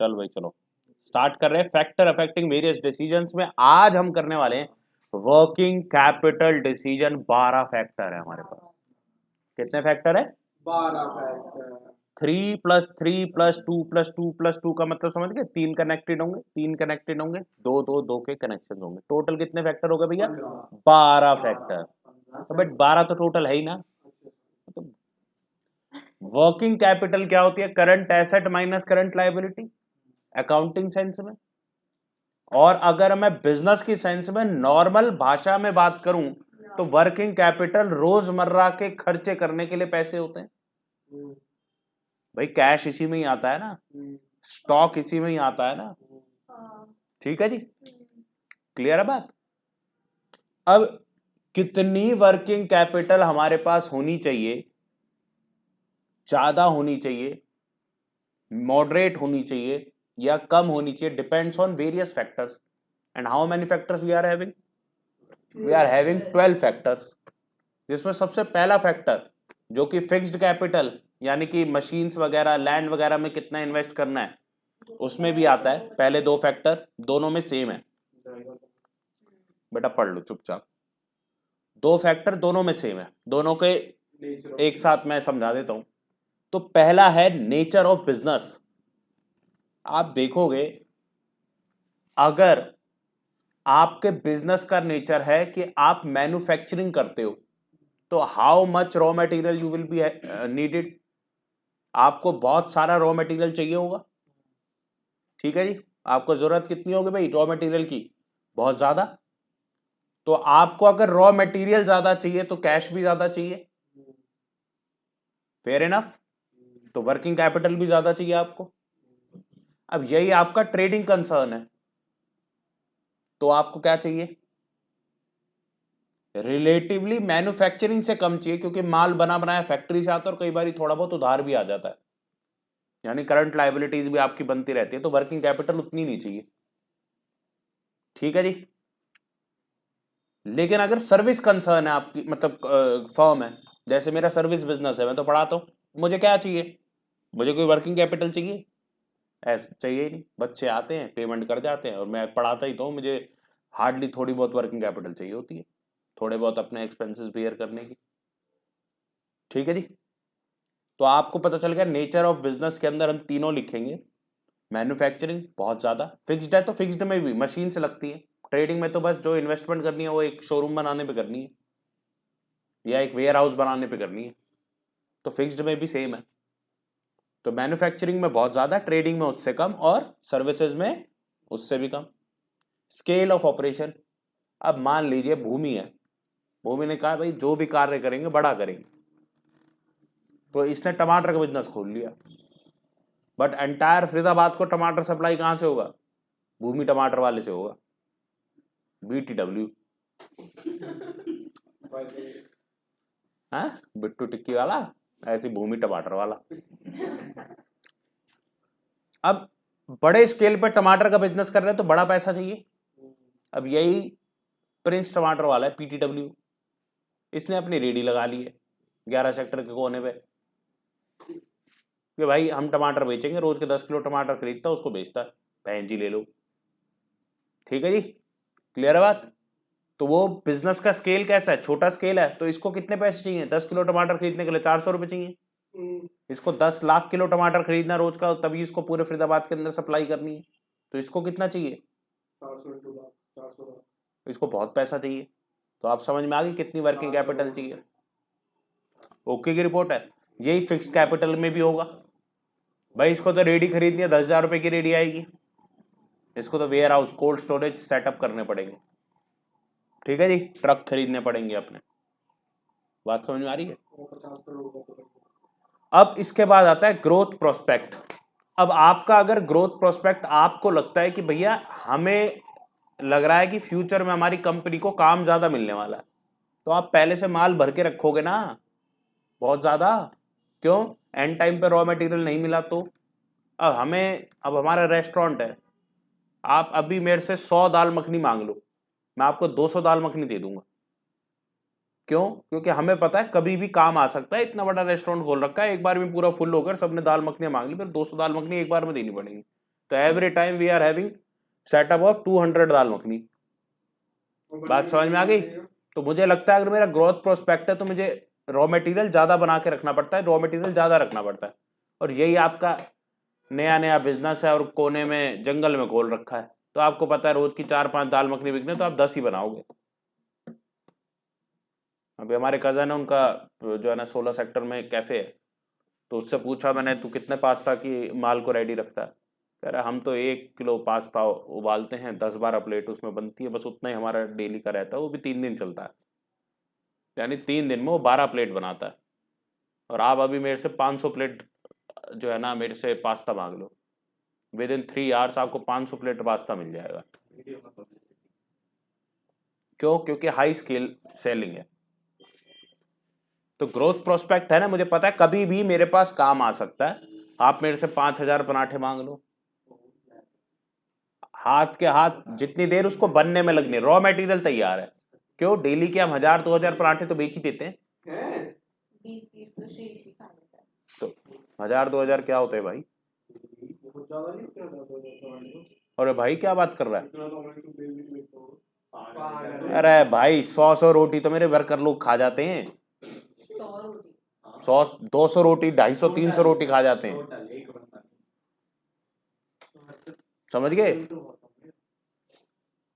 चल भाई चलो स्टार्ट कर रहे हैं। फैक्टर अफेक्टिंग वेरियस डिसीजंस में आज हम करने वाले हैं वर्किंग कैपिटल डिसीजन। 12 फैक्टर है हमारे पास। कितने फैक्टर है? 12 factor. 3 plus 3 plus 2 plus 2 plus 2 का मतलब समझ गए? 3 कनेक्टेड होंगे, 3 कनेक्टेड होंगे, 2 2 2 के कनेक्शन होंगे। टोटल कितने फैक्टर हो गए भैया? 12 फैक्टर। तो बट 12 तो टोटल है ही ना। तो वर्किंग कैपिटल क्या होती है? Current asset minus current liability accounting sense में। और अगर मैं बिजनेस की सेंस में नॉर्मल भाषा में बात करूं तो वर्किंग कैपिटल रोजमर्रा के खर्चे करने के लिए पैसे होते हैं भाई। कैश इसी में ही आता है ना, स्टॉक इसी में ही आता है ना। ठीक है जी, क्लियर है बात? अब कितनी वर्किंग कैपिटल हमारे पास होनी चाहिए? ज्यादा होनी चाहिए, मॉडरेट होनी चाहिए या कम होनी चाहिए? Depends on various factors. And how many factors we are having? We are having 12 factors, जिसमें सबसे पहला फैक्टर जो कि फिक्स्ड कैपिटल यानी कि मशीन्स वगैरह लैंड वगैरह में कितना इन्वेस्ट करना है उसमें भी आता है। पहले दो फैक्टर दोनों में सेम है, बेटा पढ़ लो चुपचाप। दो फैक्टर दोनों में सेम है, दोनों के एक साथ मैं समझा देता हूं। तो पहला है नेचर ऑफ बिजनेस। आप देखोगे अगर आपके बिजनेस का नेचर है कि आप मैन्युफैक्चरिंग करते हो तो how much raw material you will be needed. आपको बहुत सारा रॉ मटेरियल चाहिए होगा, ठीक है जी। आपको जरूरत कितनी होगी भाई रॉ मटेरियल की? बहुत ज्यादा। तो आपको अगर रॉ मटेरियल ज्यादा चाहिए तो कैश भी ज्यादा चाहिए, फेयर इनफ। तो वर्किंग कैपिटल भी ज्यादा चाहिए आपको। अब यही आपका ट्रेडिंग कंसर्न है तो आपको क्या चाहिए? रिलेटिवली मैन्युफैक्चरिंग से कम चाहिए, क्योंकि माल बना बनाया फैक्ट्री से आता है और कई बार थोड़ा बहुत उधार भी आ जाता है, यानी करंट लायबिलिटीज भी आपकी बनती रहती है, तो वर्किंग कैपिटल उतनी नहीं चाहिए। ठीक है जी। लेकिन अगर सर्विस कंसर्न है आपकी, मतलब फर्म है, जैसे मेरा सर्विस बिजनेस है, मैं तो पढ़ाता हूं, मुझे क्या चाहिए? मुझे कोई वर्किंग कैपिटल चाहिए? ऐसा चाहिए ही नहीं। बच्चे आते हैं पेमेंट कर जाते हैं और मैं पढ़ाता ही तो हूं, मुझे हार्डली थोड़ी बहुत वर्किंग कैपिटल चाहिए होती है, थोड़े बहुत अपने एक्सपेंसेस बेयर करने की। ठीक है जी। तो आपको पता चल गया नेचर ऑफ बिजनेस के अंदर हम तीनों लिखेंगे। मैन्युफैक्चरिंग बहुत ज्यादा फिक्स्ड है, तो फिक्स्ड में भी मशीन से लगती है। ट्रेडिंग में तो बस जो इन्वेस्टमेंट करनी है वो एक शोरूम बनाने पे करनी है या एक वेयर हाउस बनाने पे करनी है, तो फिक्स्ड में भी सेम है। तो मैन्युफैक्चरिंग में बहुत ज्यादा, ट्रेडिंग में उससे कम और सर्विसेज में उससे भी कम। Scale of operation. अब मान लीजिए भूमि है, भूमि ने कहा भाई जो भी कार्य करेंगे बड़ा करेंगे, तो इसने टमाटर का बिजनेस खोल लिया। बट एंटायर फरीदाबाद को टमाटर सप्लाई कहां से होगा? भूमि टमाटर वाले से होगा, BTW। हाँ, बिट्टू टिक्की वाला, ऐसी भूमि टमाटर वाला। अब बड़े स्केल पे टमाटर का बिजनेस कर रहे हैं तो बड़ा पैसा चाहिए। अब यही प्रिंस टमाटर वाला है PTW, इसने अपनी रेडी लगा ली है 11 सेक्टर के कोने पे कि भाई हम टमाटर बेचेंगे, रोज के 10 किलो टमाटर खरीदता है उसको बेचता है, बहन जी ले लो। ठीक है जी, क्लियर है बात? तो वो बिजनेस का स्केल कैसा है? छोटा स्केल है, तो इसको कितने पैसे चाहिए? 10 किलो टमाटर खरीदने के लिए 400 रुपए चाहिए। इसको 10 लाख किलो टमाटर खरीदना रोज का, तभी इसको पूरे फरीदाबाद के अंदर सप्लाई करनी है, तो इसको कितना चाहिए? 400। इसको बहुत पैसा चाहिए। तो आप समझ में आ गई कितनी वर्किंग कैपिटल चाहिए। ओके की रिपोर्ट है। यही फिक्स कैपिटल में भी होगा भाई। इसको तो रेडी खरीदनी है, 10,000 रुपए की रेडी आएगी, इसको तो warehouse cold storage setup करने पड़ेंगे। ठीक है जी, ट्रक खरीदने पड़ेंगे अपने। बात समझ में आ रही है? अब इसके बाद आता है ग्रोथ प्रोस्पेक्ट। अब आपका अगर ग्रोथ प्रोस्पेक्ट आपको लगता है कि भैया हमें लग रहा है कि फ्यूचर में हमारी कंपनी को काम ज्यादा मिलने वाला है, तो आप पहले से माल भर के रखोगे ना बहुत ज्यादा। क्यों? एंड टाइम पे रॉ मटेरियल नहीं मिला तो। अब हमारा रेस्टोरेंट है, आप अभी मेरे से 100 दाल मखनी मांग लो, मैं आपको 200 दाल मखनी दे दूंगा। क्यों? क्योंकि हमें पता है कभी भी काम आ सकता है। इतना बड़ा रेस्टोरेंट खोल रखा है, एक बार में पूरा फुल होकर सबने दाल मखनी मांग ली, फिर 200 दाल मखनी एक बार में देनी पड़ेगी। तो every time we are having setup of 200 dal makhani. बात समझ में आ गई? तो मुझे लगता है अगर मेरा ग्रोथ प्रोस्पेक्ट है तो मुझे रॉ मटेरियल ज्यादा बना के रखना पड़ता है, रॉ मटेरियल ज्यादा रखना पड़ता है। और यही आपका नया नया बिजनेस है और कोने में जंगल में खोल रखा है। तो आपको पता है रोज की 4-5 दाल मखनी बिकने, तो आप 10 ही बनाओगे। अभी हमारे कजन है, उनका जो है ना 16 सेक्टर में कैफे है, तो उससे पूछा मैंने तू कितने पास्ता की माल को रेडी रखता है? कह रहा हम तो 1 किलो पास्ता उबालते हैं, 10-12 प्लेट उसमें बनती है, बस उतना ही हमारा डेली का रहता है, वो भी 3 दिन चलता है। यानी 3 दिन में वो 12 प्लेट बनाता है। और आप अभी मेरे से 500 प्लेट जो है ना मेरे से पास्ता मांग लो, विद इन 3 आवर्स आपको 500 प्लेट पास्ता मिल जाएगा। क्यों? क्योंकि हाई स्केल सेलिंग है। तो ग्रोथ प्रोस्पेक्ट है ना, मुझे पता है कभी भी मेरे पास काम आ सकता है। आप मेरे से 5,000 पराठे मांग लो, हाथ के हाथ जितनी देर उसको बनने में लगनी, रॉ मटेरियल तैयार है। क्यों? डेली के हम 1,000-2,000 पराठे तो बेच ही देते हैं। 20-30 तो 1,000-2,000 क्या होते हैं भाई? अरे भाई क्या बात कर रहा है? अरे भाई 100 रोटी तो मेरे वर्कर लोग खा जाते हैं। 100-200 रोटी, 250-300 रोटी खा जाते हैं। समझ गए?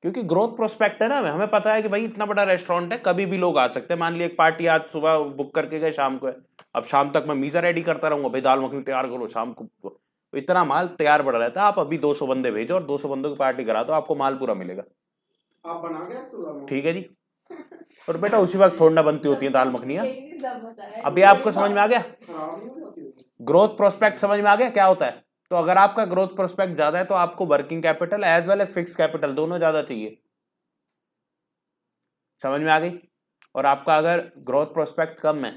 क्योंकि ग्रोथ प्रोस्पेक्ट है ना, हमें पता है कि भाई इतना बड़ा रेस्टोरेंट है, कभी भी लोग आ सकते हैं। मान लिया एक पार्टी आज सुबह बुक करके गए, शाम को है, अब शाम तक मैं मीजा रेडी करता रहूंगा, भाई दाल मखनी तैयार करो, शाम को इतना माल तैयार पड़ा रहता है। आप अभी 200 बंदे भेजो और 200 बंदों की पार्टी करा दो, आपको माल पूरा मिलेगा। आप बना के ठीक है जी। और बेटा उसी वक्त थोड़ा बनती होती है दाल मखनियां। अभी आपको समझ में आ गया ग्रोथ प्रोस्पेक्ट? समझ में आ गया क्या होता है? तो अगर आपका ग्रोथ प्रोस्पेक्ट ज्यादा है तो आपको working capital as well as fix capital दोनों ज्यादा चाहिए। समझ में आ गई? और आपका अगर ग्रोथ प्रोस्पेक्ट कम है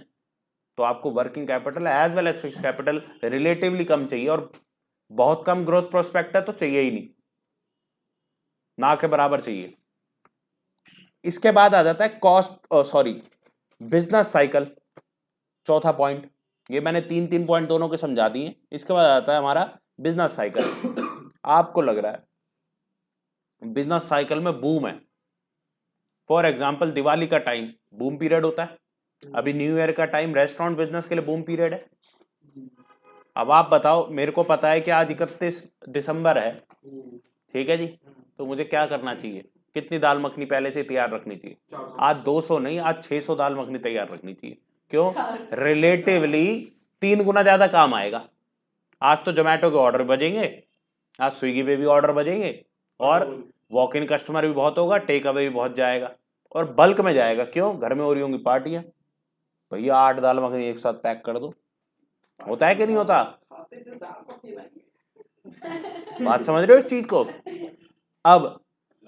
तो आपको working capital as well as fix capital relatively कम चाहिए। और बहुत कम ग्रोथ प्रोस्पेक्ट है तो चाहिए ही नहीं, ना के बराबर चाहिए। इसके बाद आ जाता है कॉस्ट, सॉरी बिजनेस साइकिल, चौथा पॉइंट। ये मैंने 3 पॉइंट दोनों के समझा दिए। इसके बाद आता है हमारा बिजनेस साइकिल। आपको लग रहा है बिजनेस साइकिल में बूम है, फॉर एग्जाम्पल दिवाली का टाइम बूम पीरियड होता है, अभी न्यू ईयर का टाइम रेस्टोरेंट बिजनेस के लिए बूम पीरियड है। अब आप बताओ, मेरे को पता है कि आज 31 दिसंबर है, ठीक है जी, तो मुझे क्या करना चाहिए? कितनी दाल मखनी पहले से तैयार रखनी चाहिए? आज 200 नहीं, आज 600 दाल मखनी तैयार रखनी चाहिए। क्यों? रिलेटिवली 3 गुना ज्यादा काम आएगा। आज तो जोमेटो के ऑर्डर बजेंगे, आज स्विगी पे भी ऑर्डर बजेंगे, और वॉक इन कस्टमर भी बहुत होगा, टेक अवे भी बहुत जाएगा, और बल्क में जाएगा। क्यों? घर में हो रही होंगी पार्टियां, भैया 8 दाल मखनी एक साथ पैक कर दो। होता है कि नहीं होता? बात समझ रहे हो इस चीज को? अब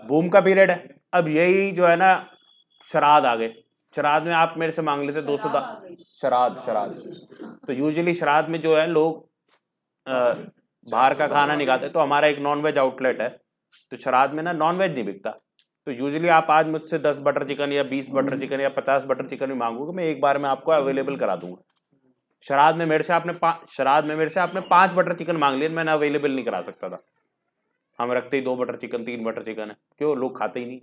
बूम का पीरियड है, अब यही जो है ना श्राद्ध आ गए, श्राद्ध में आप मेरे से मांग लेते 200 श्राद्ध। तो यूजुअली श्राद्ध में जो है लोग बाहर का खाना नहीं खाते, तो हमारा एक नॉनवेज आउटलेट है, तो श्राद्ध में ना नॉनवेज नहीं बिकता। तो यूजुअली आप आज मुझसे 10 बटर चिकन या 20 बटर चिकन या 50 बटर चिकन भी मांगोगे, मैं एक बार में आपको अवेलेबल करा दूंगा। श्राद्ध में मेरे से आपने 5 बटर चिकन मांग लिया, मैंने अवेलेबल नहीं करा सकता था। हम रखते ही 2 बटर चिकन 3 बटर चिकन है। क्यों? लोग खाते ही नहीं,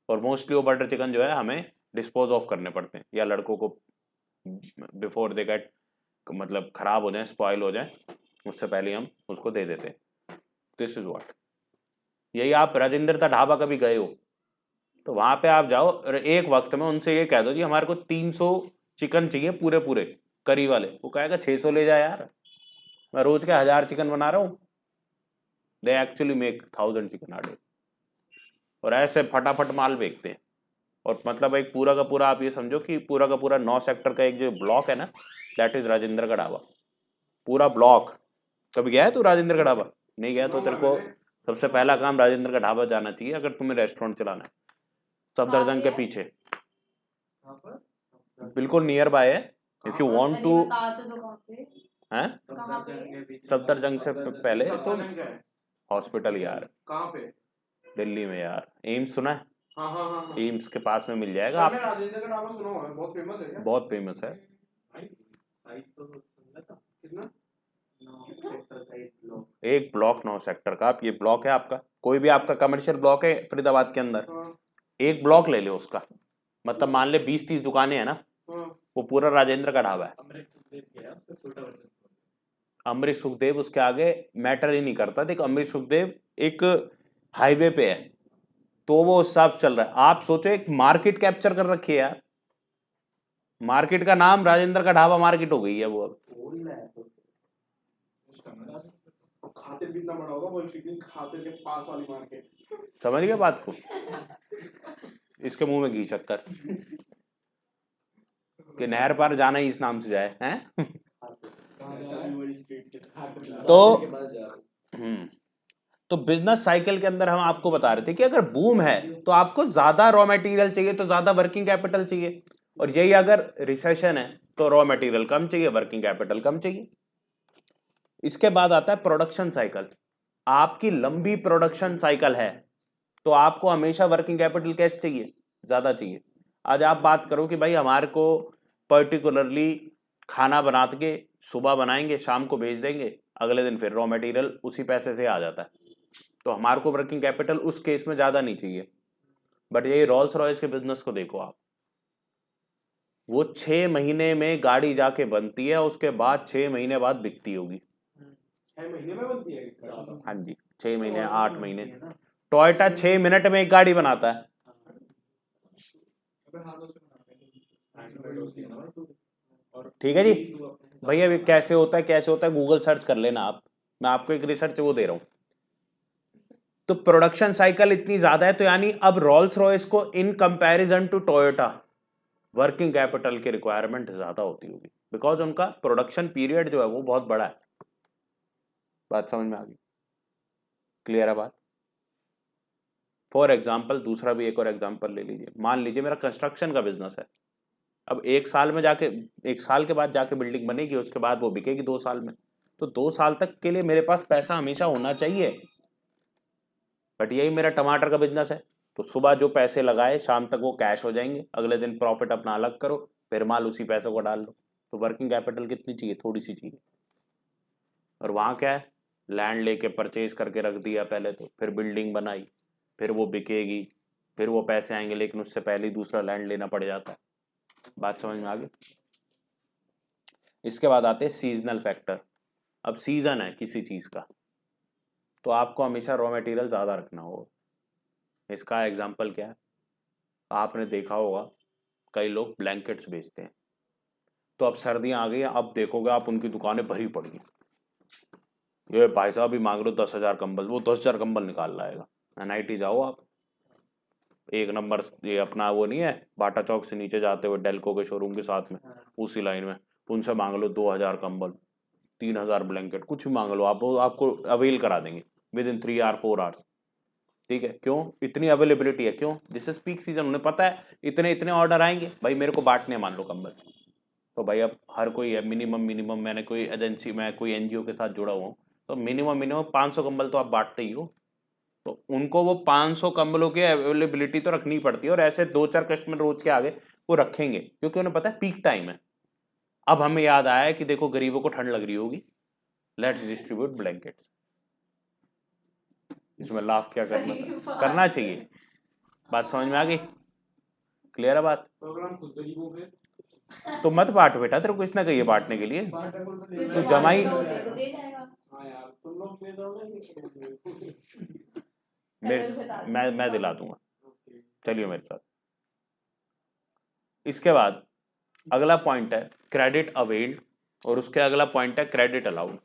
और मोस्टली वो बटर चिकन जो है हमें डिस्पोज ऑफ करने पड़ते हैं, या लड़कों को बिफोर दे गेट मतलब खराब हो जाए, स्पॉइल हो जाए, उससे पहले हम उसको दे देते हैं। This is what. यही आप राजेंद्र दा ढाबा कभी गए हो तो वहां पे आप जाओ और एक वक्त में उनसे ये कह दो जी हमारे को 300 चिकन चाहिए पूरे पूरे करी वाले, वो कहेगा 600 ले जा यार, मैं रोज के 1000 चिकन बना रहा हूँ। They actually make 1000 chicken a day, और ऐसे फटाफट माल बेचते हैं। और मतलब एक पूरा का पूरा आप ये समझो कि पूरा का पूरा 9 सेक्टर का एक जो ब्लॉक है ना, दैट इज राजेंद्र का ढाबा, पूरा ब्लॉक। कभी गया है तू राजेंद्र का ढाबा? नहीं गया तो तेरे को सबसे पहला काम राजेंद्र का ढाबा जाना चाहिए अगर तुम्हें रेस्टोरेंट चलाना है। सफदरजंग के पीछे, बिल्कुल नियर बाय है। इफ यू वांट टू हैं, सफदरजंग से पहले तो हॉस्पिटल यार, कहाँ पे? दिल्ली में यार, एम्स सुना है? हाँ। एम्स के पास में मिल जाएगा। आप राजेंद्र का ढाबा सुना हुआ है, बहुत फेमस है क्या? बहुत फेमस है। कितना? एक ब्लॉक 9 सेक्टर का, आप ये ब्लॉक है आपका, कोई भी आपका कमर्शियल ब्लॉक है फरीदाबाद के अंदर, एक ब्लॉक ले लो उसका, मतलब मान ले 20-30 दुकानें हैं ना, वो पूरा राजेंद्र का ढाबा है। अमरीश सुखदेव उसके आगे मैटर ही नहीं करता। देख अमरीश सुखदेव एक हाईवे पे है तो वो उस हिसाब से चल रहा है। आप सोचो एक मार्केट कैप्चर कर रखी है यार, मार्केट का नाम राजेंद्र का ढाबा मार्केट हो गई है वो। अब खातिर भी इतना बड़ा होगा वो खातिर के पास वाली मार्केट। समझ गए बात को? इसके मुंह में घी शक्कर कि नहर पार जाना ही इस नाम से जाए हैं। तो बिजनेस साइकिल के अंदर हम आपको बता रहे थे कि अगर बूम है तो आपको ज्यादा रॉ मटेरियल चाहिए, तो ज्यादा वर्किंग कैपिटल चाहिए, और यही अगर रिसेशन है तो रॉ मटेरियल कम चाहिए, वर्किंग कैपिटल कम चाहिए। इसके बाद आता है प्रोडक्शन साइकिल। आपकी लंबी प्रोडक्शन साइकिल है तो आपको हमेशा वर्किंग कैपिटल कैसे चाहिए? ज्यादा चाहिए। आज आप बात करो कि भाई हमारे को पर्टिकुलरली खाना बना के सुबह बनाएंगे, शाम को बेच देंगे, अगले दिन फिर रॉ मटेरियल उसी पैसे से आ जाता है, तो हमारे को वर्किंग कैपिटल उस केस में ज्यादा नहीं चाहिए। बट यही रोल्स रॉयस के बिजनेस को देखो आप, वो 6 महीने में गाड़ी जाके बनती है, उसके बाद 6 महीने बाद बिकती होगी। 6 महीने में बनती है? हाँ जी, 6 महीने 8 महीने। टोयोटा 6 मिनट में एक गाड़ी बनाता है। ठीक है जी भैया, ये कैसे होता है, कैसे होता है गूगल सर्च कर लेना आप, मैं आपको एक रिसर्च वो दे रहा हूं। तो प्रोडक्शन साइकिल इतनी ज्यादा है, तो यानी अब रोल्स रॉयस को in comparison to Toyota working capital की रिक्वायरमेंट ज्यादा होती होगी, बिकॉज उनका प्रोडक्शन पीरियड जो है वो बहुत बड़ा है। बात समझ में आ गई? क्लियर है बात? फॉर एग्जाम्पल दूसरा भी एक और एग्जाम्पल ले लीजिए। मान लीजिए मेरा कंस्ट्रक्शन का बिजनेस है, अब 1 साल में जाके 1 साल के बाद जाके बिल्डिंग बनेगी, उसके बाद वो बिकेगी 2 साल में, तो 2 साल तक के लिए मेरे पास पैसा हमेशा होना चाहिए। बट यही मेरा टमाटर का बिजनेस है, तो सुबह जो पैसे लगाए शाम तक वो कैश हो जाएंगे, अगले दिन प्रॉफिट अपना अलग करो, फिर माल उसी पैसे को डाल लो। तो वर्किंग कैपिटल कितनी चाहिए? थोड़ी सी चाहिए। और वहाँ क्या है, लैंड लेके परचेज करके रख दिया पहले, तो फिर बिल्डिंग बनाई, फिर वो बिकेगी, फिर वो पैसे आएंगे, लेकिन उससे पहले ही दूसरा लैंड लेना पड़ जाता है। बात समझ में आ गई? इसके बाद आते हैं सीजनल फैक्टर। अब सीजन है किसी चीज का तो आपको हमेशा रॉ मटेरियल ज्यादा रखना होगा। इसका एग्जांपल क्या है, आपने देखा होगा कई लोग ब्लैंकेट्स बेचते हैं, तो अब सर्दियां आ गई हैं, अब देखोगे आप उनकी दुकानें भरी पड़ी हैं, ये भाई साहब भी मांग लो 10,000 कंबल, वो 10,000 कंबल निकाल लाएगा। NIT जाओ आप, एक नंबर ये अपना वो नहीं है बाटा चौक से नीचे जाते हुए डेल्को के शोरूम के साथ में, उसी लाइन में, उनसे मांग लो 2,000 कंबल, 3,000 ब्लैंकेट, कुछ भी मांग लो आप, आपको अवेल करा देंगे विद इन 3 और 4 आवर्स। ठीक है, क्यों? इतनी अवेलेबिलिटी है, क्यों? दिस इज पीक सीजन, उन्हें पता है इतने इतने ऑर्डर आएंगे, भाई मेरे को बांटने मान लो कंबल, तो भाई अब हर कोई है मिनिमम मैंने कोई एजेंसी में कोई NGO के साथ जुड़ा हुआ हूँ, तो मिनिमम 500 कंबल तो आप बांटते ही हो, तो उनको वो 500 कंबलों की अवेलेबिलिटी तो रखनी पड़ती है, और ऐसे 2-4 कस्टमर रोज के आगे वो रखेंगे, क्योंकि उन्हें पता है पीक टाइम है। अब हमें याद आया कि देखो गरीबों को ठंड लग रही होगी, लेट्स डिस्ट्रीब्यूट ब्लैंकेट्स। इसमें लाभ क्या करना चाहिए? बात समझ में आ गई? क्लियर है बात? प्रोग्राम खुद गरीबों पे तो मत बांट बेटा, तेरे को इसने कही बांटने के लिए, तो जमाई हाँ यार तुम लोग दे दोगे मैं दिला दूंगा, चलिए मेरे साथ। इसके बाद अगला पॉइंट है क्रेडिट अवेल्ड, और उसके अगला पॉइंट है credit allowed.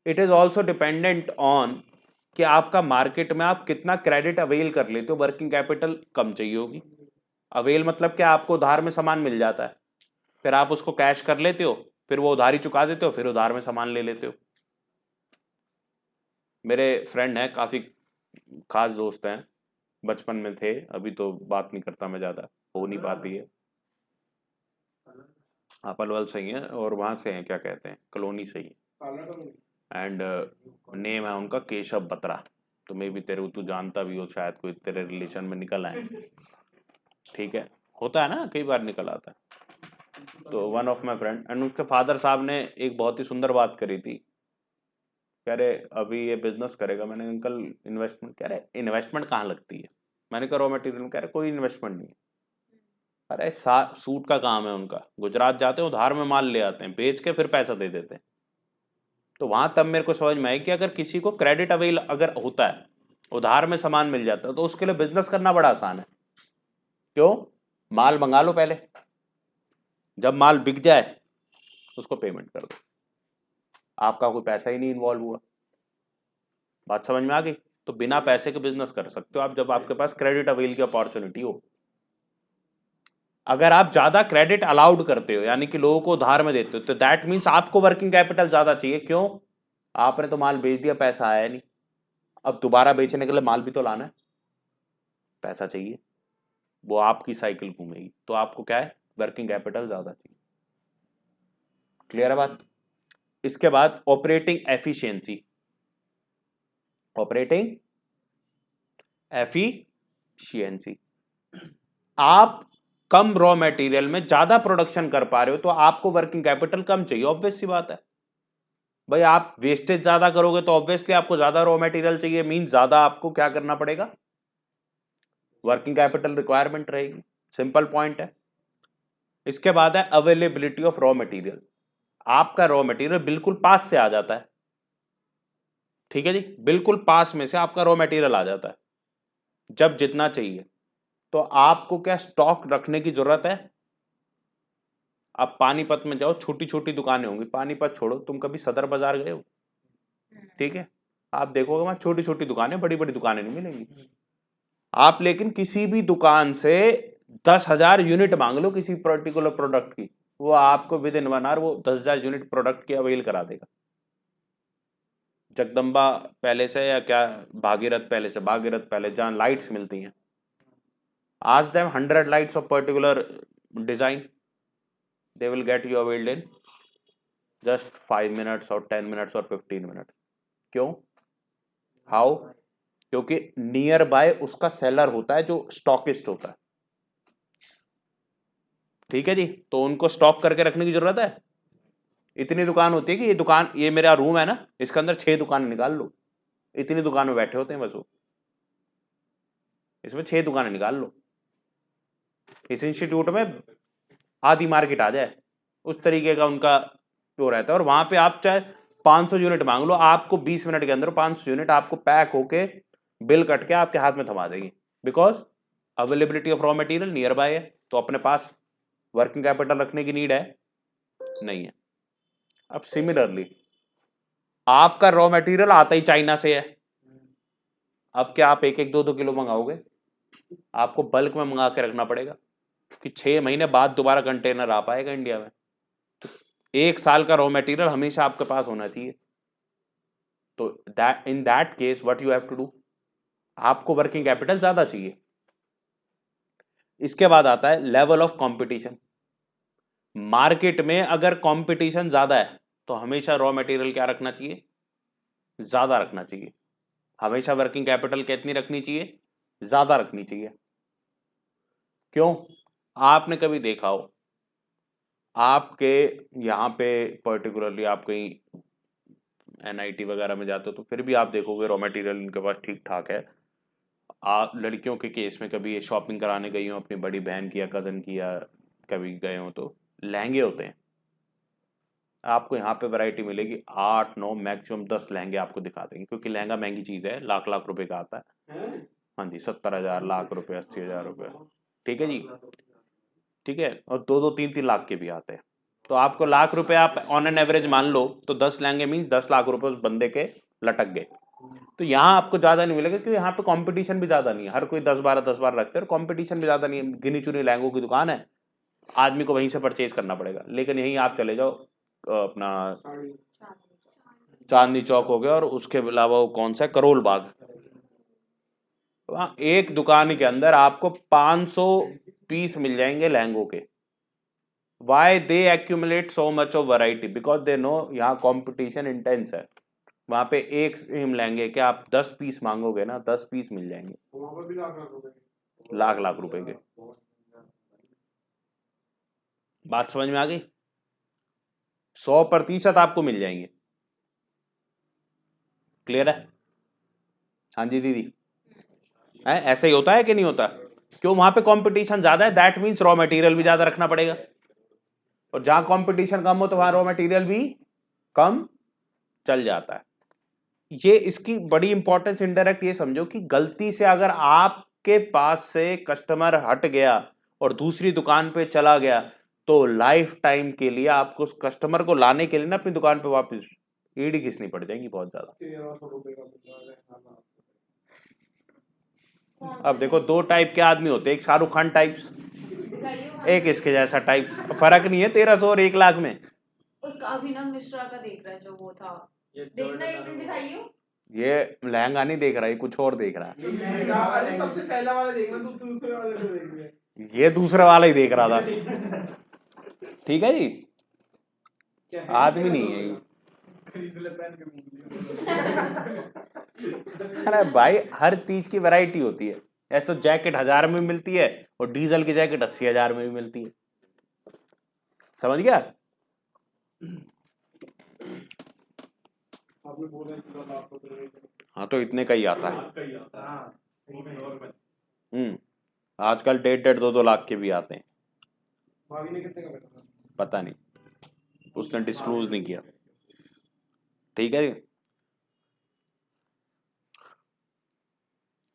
It is also dependent on कि आपका मार्केट में आप कितना क्रेडिट अवेल कर लेते हो। वर्किंग कैपिटल कम चाहिए होगी। अवेल मतलब क्या, आपको उधार में सामान मिल जाता है, फिर आप उसको कैश कर लेते हो, फिर वो उधारी चुका देते हो, फिर उधार में सामान ले लेते हो। मेरे फ्रेंड हैं, काफी खास दोस्त हैं, बचपन में थे, अभी तो बात नहीं करता मैं, ज्यादा हो नहीं पाती है। हाँ पलवल से ही है, और वहां से हैं, क्या कहते हैं, कॉलोनी से ही, एंड नेम है उनका केशव बत्रा। तो मे भी तेरे तू जानता भी हो, शायद कोई तेरे रिलेशन में निकल आए। ठीक है, होता है ना, कई बार निकल आता है। तो one of my friend, and उसके फादर साहब ने एक बहुत ही सुंदर बात करी थी कह रहे अभी ये बिजनेस करेगा। मैंने अंकल इन्वेस्टमेंट, कह रहे इन्वेस्टमेंट कहाँ लगती है। मैंने कहा रॉ मटेरियल में। कह रहे कोई इन्वेस्टमेंट नहीं है। अरे सूट का काम है उनका, गुजरात जाते हैं उधार में माल ले आते हैं, बेच के फिर पैसा दे देते हैं। तो वहां तब मेरे को समझ में आई कि अगर किसी को क्रेडिट अवेल अगर होता है, उधार में सामान मिल जाता है, तो उसके लिए बिजनेस करना बड़ा आसान है। क्यों? माल मंगा लो पहले, जब माल बिक जाए उसको पेमेंट कर दो, आपका कोई पैसा ही नहीं इन्वॉल्व हुआ। बात समझ में आ गई? तो बिना पैसे के बिजनेस कर सकते हो आप, जब आपके पास क्रेडिट अवेल की अपॉर्चुनिटी हो। अगर आप ज्यादा क्रेडिट अलाउड करते हो, यानी कि लोगों को उधार में देते हो, तो दैट मीन्स आपको वर्किंग कैपिटल ज्यादा चाहिए। क्यों? आपने तो माल बेच दिया, पैसा आया नहीं, अब दोबारा बेचने के लिए माल भी तो लाना है, पैसा चाहिए, वो आपकी साइकिल घूमेगी। तो आपको क्या है, वर्किंग कैपिटल ज्यादा चाहिए। क्लियर है बात? इसके बाद ऑपरेटिंग एफिशिएंसी। ऑपरेटिंग एफिशिएंसी, आप कम रॉ मटेरियल में ज्यादा प्रोडक्शन कर पा रहे हो, तो आपको वर्किंग कैपिटल कम चाहिए। ऑब्वियस सी बात है भाई, आप वेस्टेज ज्यादा करोगे तो ऑब्वियसली आपको ज्यादा रॉ मटेरियल चाहिए, मीन ज्यादा आपको क्या करना पड़ेगा, वर्किंग कैपिटल रिक्वायरमेंट रहेगी। सिंपल पॉइंट है। इसके बाद है अवेलेबिलिटी ऑफ रॉ मटेरियल। आपका रॉ मटेरियल बिल्कुल पास से आ जाता है, ठीक है जी, बिल्कुल पास में से आपका रॉ मटेरियल आ जाता है जब जितना चाहिए। तो आपको क्या स्टॉक रखने की जरूरत है? आप पानीपत में जाओ, छोटी छोटी दुकानें होंगी, पानीपत छोड़ो, तुम कभी सदर बाजार गए हो? ठीक है, आप देखोगे वहां छोटी छोटी दुकानें, बड़ी बड़ी दुकानें नहीं मिलेंगी। आप लेकिन किसी भी दुकान से 10,000 यूनिट मांग लो किसी पर्टिकुलर प्रोडक्ट की, वो आपको विद इन 1 आवर वो 10,000 यूनिट प्रोडक्ट की अवेल करा देगा। जगदम्बा पैलेस है या क्या, भागीरथ पैलेस है, भागीरथ पैलेस जहां लाइट्स मिलती हैं, ask them 100 lights of particular design, they will get you availed in just 5 minutes or 10 minutes or 15 minutes. क्यों? हाउ? क्योंकि नियर बाय उसका सेलर होता है जो स्टॉकिस्ट होता है, ठीक है जी। तो उनको स्टॉक करके रखने की जरूरत है। इतनी दुकान होती है कि ये दुकान, ये मेरा रूम है ना, इसके अंदर 6 दुकानें निकाल लो, इतनी दुकान में बैठे होते हैं बस वो, इसमें 6 दुकानें निकाल लो। इस इंस्टीट्यूट में आधी मार्केट आ जाए, उस तरीके का उनका वो रहता है। और वहां पे आप चाहे 500 यूनिट मांग लो, आपको 20 मिनट के अंदर 500 यूनिट आपको पैक होके बिल कट के आपके हाथ में थमा देंगे, because availability of raw material near by है। तो अपने पास वर्किंग कैपिटल रखने की नीड है नहीं है। अब सिमिलरली आपका रॉ मटेरियल आता ही चाइना से है, अब क्या आप 1-1, 2-2 किलो मंगाओगे? आपको बल्क में मंगा के रखना पड़ेगा कि 6 महीने बाद दोबारा कंटेनर आ पाएगा इंडिया में। तो 1 साल का रॉ मटेरियल हमेशा आपके पास होना चाहिए। तो that in that case what you have to do, आपको वर्किंग कैपिटल ज्यादा चाहिए। इसके बाद आता है लेवल ऑफ कंपटीशन। मार्केट में अगर कंपटीशन ज्यादा है तो हमेशा रॉ मटेरियल क्या रखना चाहिए, ज्यादा रखना चाहिए। हमेशा वर्किंग कैपिटल कितनी रखनी चाहिए, ज्यादा रखनी चाहिए। क्यों? आपने कभी देखा हो, आपके यहाँ पे पर्टिकुलरली आप कहीं NIT वगैरह में जाते हो तो फिर भी आप देखोगे रॉ मटेरियल इनके पास ठीक ठाक है। आप लड़कियों के केस में कभी ये शॉपिंग कराने गई हो अपनी बड़ी बहन की या कजन की, या कभी गए हो, तो लहंगे होते हैं, आपको यहाँ पे वैरायटी मिलेगी 8-9 मैक्सिमम 10 लहंगे आपको दिखा देंगे, क्योंकि लहंगा महंगी चीज है, लाख लाख रुपए का आता है। हाँ जी, 70,000, लाख रुपए, 80,000 रुपए, ठीक है जी, ठीक है। और 2-2, 3-3 लाख के भी आते हैं। तो आपको लाख रुपए आप ऑन एन एवरेज मान लो, तो 10 लहंगे मीन्स 10 लाख रुपए उस बंदे के लटक गए। तो यहाँ आपको ज्यादा नहीं मिलेगा, क्योंकि यहाँ पे कंपटीशन भी ज्यादा नहीं है, हर कोई 10-12 रखते हैं, और कंपटीशन भी ज्यादा नहीं है, गिनी चुनी लहंगों की दुकान है, आदमी को वहीं से परचेज करना पड़ेगा। लेकिन यहीं आप चले जाओ अपना चांदनी चौक हो गया, और उसके अलावा वो कौन सा, करोल बाग, वहाँ एक दुकान के अंदर आपको 500 पीस मिल जाएंगे लहंगों के। Why they accumulate so much of variety? Because they know यहाँ कंपटीशन इंटेंस है। वहां पे एक सेम लहंगे के आप 10 पीस मांगोगे ना, 10 पीस मिल जाएंगे, वहां पर भी लाख लाख रुपए के। बात समझ में आ गई? 100% आपको मिल जाएंगे। क्लियर है? हाँ जी दीदी, है ऐसा ही होता है कि नहीं होता? क्यों? वहां पे कंपटीशन ज्यादा है, दैट मीन्स रॉ मटेरियल भी ज्यादा रखना पड़ेगा, और जहां कंपटीशन कम हो तो वहां रॉ मटेरियल भी कम चल जाता है। ये इसकी बड़ी इंपॉर्टेंस इनडायरेक्ट ये समझो कि गलती से अगर आपके पास से कस्टमर हट गया और दूसरी दुकान पे चला गया तो लाइफ टाइम के लिए आपको उस कस्टमर को लाने के लिए ना अपनी दुकान पे वापस ईडी घिसनी पड़ जाएगी बहुत ज्यादा। 1300 रुपए का मिल रहा है। अब देखो दो टाइप के आदमी होते हैं, एक शाहरुख खान टाइप्स, एक इसके जैसा टाइप, फर्क नहीं है 1300 और 1 लाख में। उसका अभिनव मिश्रा का देख रहा है जो वो था, देखना एक मिनट दिखाइयो। ये लहंगा नहीं देख रहा है, कुछ और देख रहा है। अरे सबसे पहला वाला देखना, तू दूसरे वाले को देख रहा है। ये दूसरा वाला ही देख रहा था। ठीक है जी, आदमी नहीं है ये। खरीद ले पहन के घूम लिया। अरे भाई हर चीज की वैरायटी होती है, ऐसे तो जैकेट 1000 में मिलती है और डीजल की जैकेट 80,000 में भी मिलती है, समझ गया? आपने बोला कि तो आपको हाँ तो इतने का ही आता है। आपका ही आता है। हां, आजकल 1.5-2 लाख के भी आते हैं। भाभी ने कितने का बताया? पता नहीं, उसने डिस्क्लोज नहीं किया। ठीक है,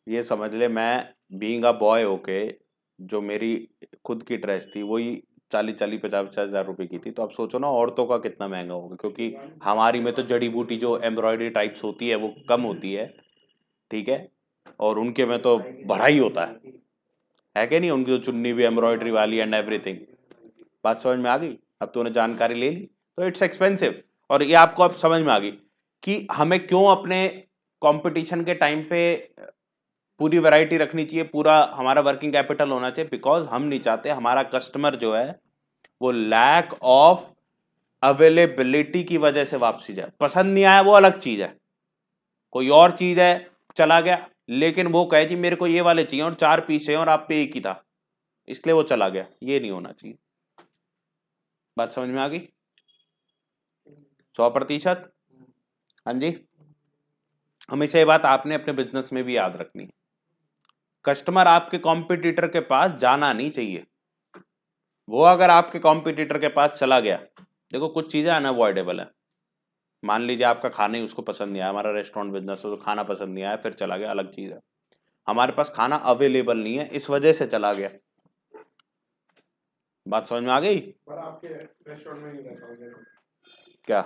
ये समझ ले मैं बीइंग अ बॉय होके जो मेरी खुद की ड्रेस थी वही 40-40, 50-50 हज़ार रुपए की थी, तो अब सोचो ना औरतों का कितना महंगा होगा, क्योंकि हमारी में तो जड़ी बूटी जो एम्ब्रॉयडरी टाइप्स होती है वो कम होती है, ठीक है, और उनके में तो भरा ही होता है कि नहीं? उनकी तो चुन्नी भी एम्ब्रॉयडरी वाली एंड एवरीथिंग। बात समझ में आ गई? अब तूने जानकारी ले ली तो इट्स एक्सपेंसिव, और ये आपको अब समझ में आ गई कि हमें क्यों अपने कंपटीशन के टाइम पे पूरी वैरायटी रखनी चाहिए, पूरा हमारा वर्किंग कैपिटल होना चाहिए, बिकॉज हम नहीं चाहते हमारा कस्टमर जो है वो लैक ऑफ अवेलेबिलिटी की वजह से वापसी जाए। पसंद नहीं आया वो अलग चीज है, कोई और चीज है, चला गया, लेकिन वो कहे कि मेरे को ये वाले चाहिए और 4 पीस है और आप पे एक ही था इसलिए वो चला गया, ये नहीं होना चाहिए। बात समझ में आ गई? 100%। हाँ जी, हमेशा ये बात आपने अपने बिजनेस में भी याद रखनी है, कस्टमर आपके कॉम्पिटिटर के पास जाना नहीं चाहिए। वो अगर आपके कॉम्पिटिटर के पास चला गया, देखो कुछ चीजें अनअवॉइडेबल है, मान लीजिए आपका खाना ही उसको पसंद नहीं आया, हमारा रेस्टोरेंट बिजनेस है तो खाना पसंद नहीं आया फिर चला गया, अलग चीज है। हमारे पास खाना अवेलेबल नहीं है इस वजह से चला गया। बात समझ में आ गई? पर आपके रेस्टोरेंट में नहीं रहता हूं क्या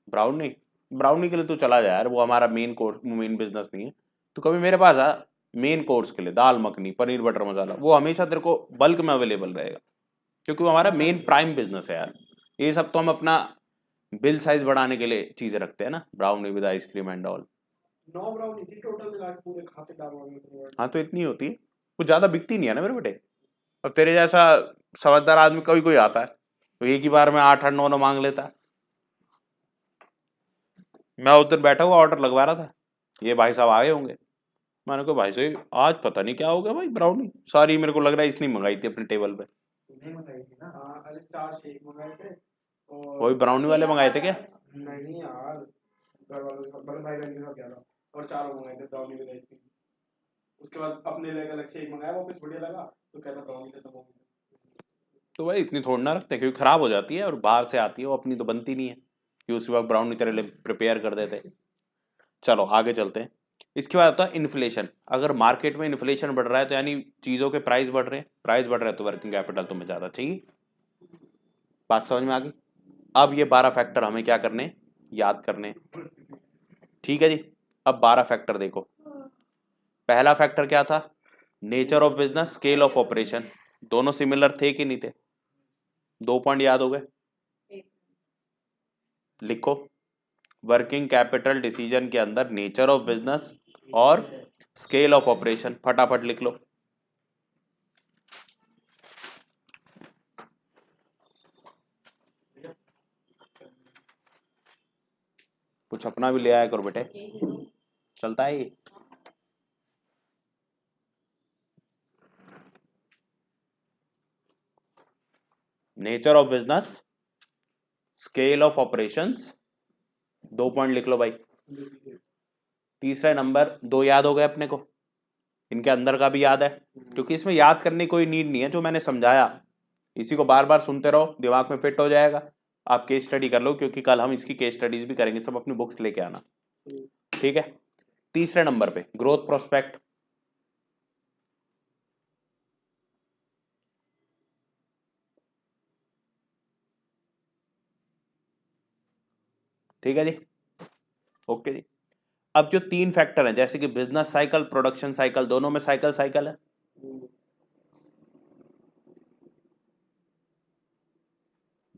ब्राउनी? ब्राउनी के लिए तू चला जा यार, वो हमारा मेन कोर्स, मेन बिजनेस नहीं है। तो कभी मेरे पास आ मेन कोर्स के लिए, दाल मखनी, पनीर बटर मसाला, वो हमेशा तेरे को बल्क में अवेलेबल रहेगा, क्योंकि वो हमारा मेन प्राइम बिजनेस है यार। ये सब तो हम अपना बिल साइज बढ़ाने के लिए चीजें रखते हैं ना, brownie with ice cream and all. 9 brownie थी टोटल मिला के पूरे खाते डालवाने थे। हाँ तो इतनी होती है, कुछ ज्यादा बिकती नहीं है ना मेरे बेटे। और तेरे जैसा समझदार आदमी कोई कोई आता है तो एक ही बार में 8-8, 9 मांग लेता है। मैं उस दिन बैठा हुआ ऑर्डर लगवा रहा था, ये भाई साहब आए होंगे, मैंने कहा भाई साहब आज पता नहीं क्या हो गया भाई, ब्राउनी सारी मेरे को लग रहा है इसने मंगाई थी अपने टेबल पे। नहीं मंगाई थी ना? हां, अरे 4 शेक मंगाए थे और वही ब्राउनी वाले मंगाए थे क्या? नहीं यार, घर वालों के साथ, बड़े भाई बहन के साथ गया था और 4 मंगाए थे ब्राउनी विद आइसक्रीम। उसके बाद अपने लिए अलग शेक मंगाया, वो कुछ बढ़िया लगा तो कहता ब्राउनी खत्म हो गई। तो भाई इतनी थोड़ी ना रखते, क्योंकि खराब हो जाती है और बाहर से आती है, वो अपनी तो बनती नहीं है कि उसी वक्त ब्राउनी तेरे लिए प्रिपेयर कर देते। चलो आगे चलते हैं। इसके बाद आता है इन्फ्लेशन। अगर मार्केट में इन्फ्लेशन बढ़ रहा है तो यानी चीजों के प्राइस बढ़ रहे हैं, प्राइस बढ़ रहा है तो वर्किंग कैपिटल तुम्हें ज्यादा चाहिए। बात समझ में आ गई? अब ये 12 फैक्टर हमें क्या करने, याद करने। ठीक है जी, अब 12 फैक्टर देखो। पहला फैक्टर क्या था? Nature of business, scale of operation. दोनों सिमिलर थे कि नहीं थे? 2 पॉइंट याद हो गए? लिखो, वर्किंग कैपिटल डिसीजन के अंदर नेचर ऑफ बिजनेस और स्केल ऑफ ऑपरेशन, फटाफट लिख लो। कुछ अपना भी ले आया करो बेटे, चलता है ये। Nature of business, scale of operations 2 point लिख लो भाई। तीसरा नंबर 2 याद हो गए अपने को, इनके अंदर का भी याद है, क्योंकि इसमें याद करने की कोई नीड नहीं है, जो मैंने समझाया इसी को बार बार सुनते रहो, दिमाग में फिट हो जाएगा। आप केस स्टडी कर लो, क्योंकि कल हम इसकी केस स्टडीज भी करेंगे, सब अपनी बुक्स लेके आना, ठीक है। तीसरे नंबर पे ग्रोथ प्रोस्पेक्ट, ठीक है जी, ओके जी। अब जो 3 फैक्टर हैं, जैसे कि बिजनेस साइकिल, प्रोडक्शन साइकिल, दोनों में साइकिल साइकिल है।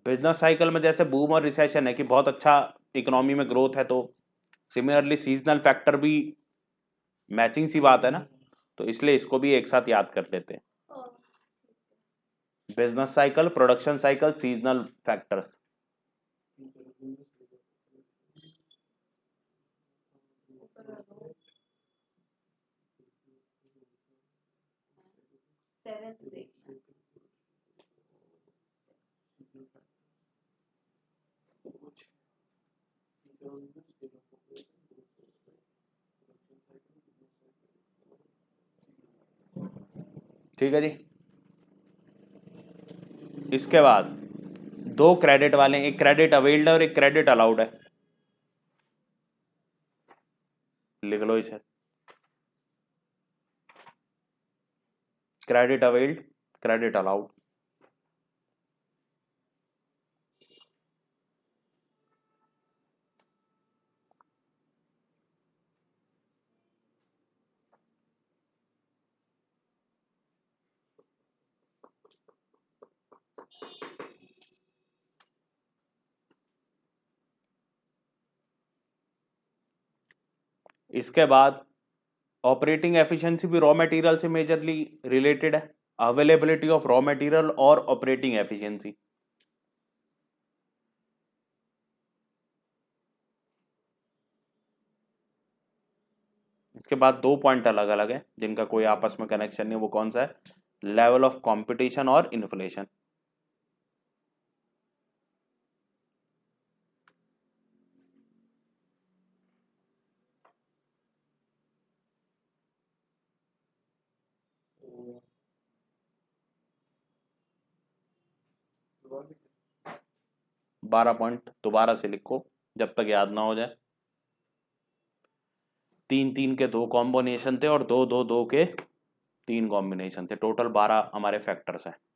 बिजनेस साइकिल में जैसे बूम और रिसेशन है कि बहुत अच्छा इकोनॉमी में ग्रोथ है, तो सिमिलरली सीजनल फैक्टर भी मैचिंग सी बात है ना, तो इसलिए इसको भी एक साथ याद कर लेते हैं। Business cycle, production cycle, seasonal factors. ठीक है जी। इसके बाद 2 क्रेडिट वाले, एक क्रेडिट अवेल्ड है और एक क्रेडिट अलाउड है, लिख लो इसे। Credit availed, credit allowed. इसके बाद ऑपरेटिंग एफिशिएंसी भी रॉ मटेरियल से मेजरली रिलेटेड है, अवेलेबिलिटी ऑफ रॉ मटेरियल और ऑपरेटिंग एफिशिएंसी। इसके बाद 2 पॉइंट अलग अलग है जिनका कोई आपस में कनेक्शन नहीं, वो कौन सा है, लेवल ऑफ कंपटीशन और इन्फ्लेशन। दोबारा 12 पॉइंट दोबारा से लिखो जब तक याद ना हो जाए। 3-3 के 2 कॉम्बिनेशन थे और 2-2-2 के 3 कॉम्बिनेशन थे, टोटल 12 हमारे फैक्टर्स हैं।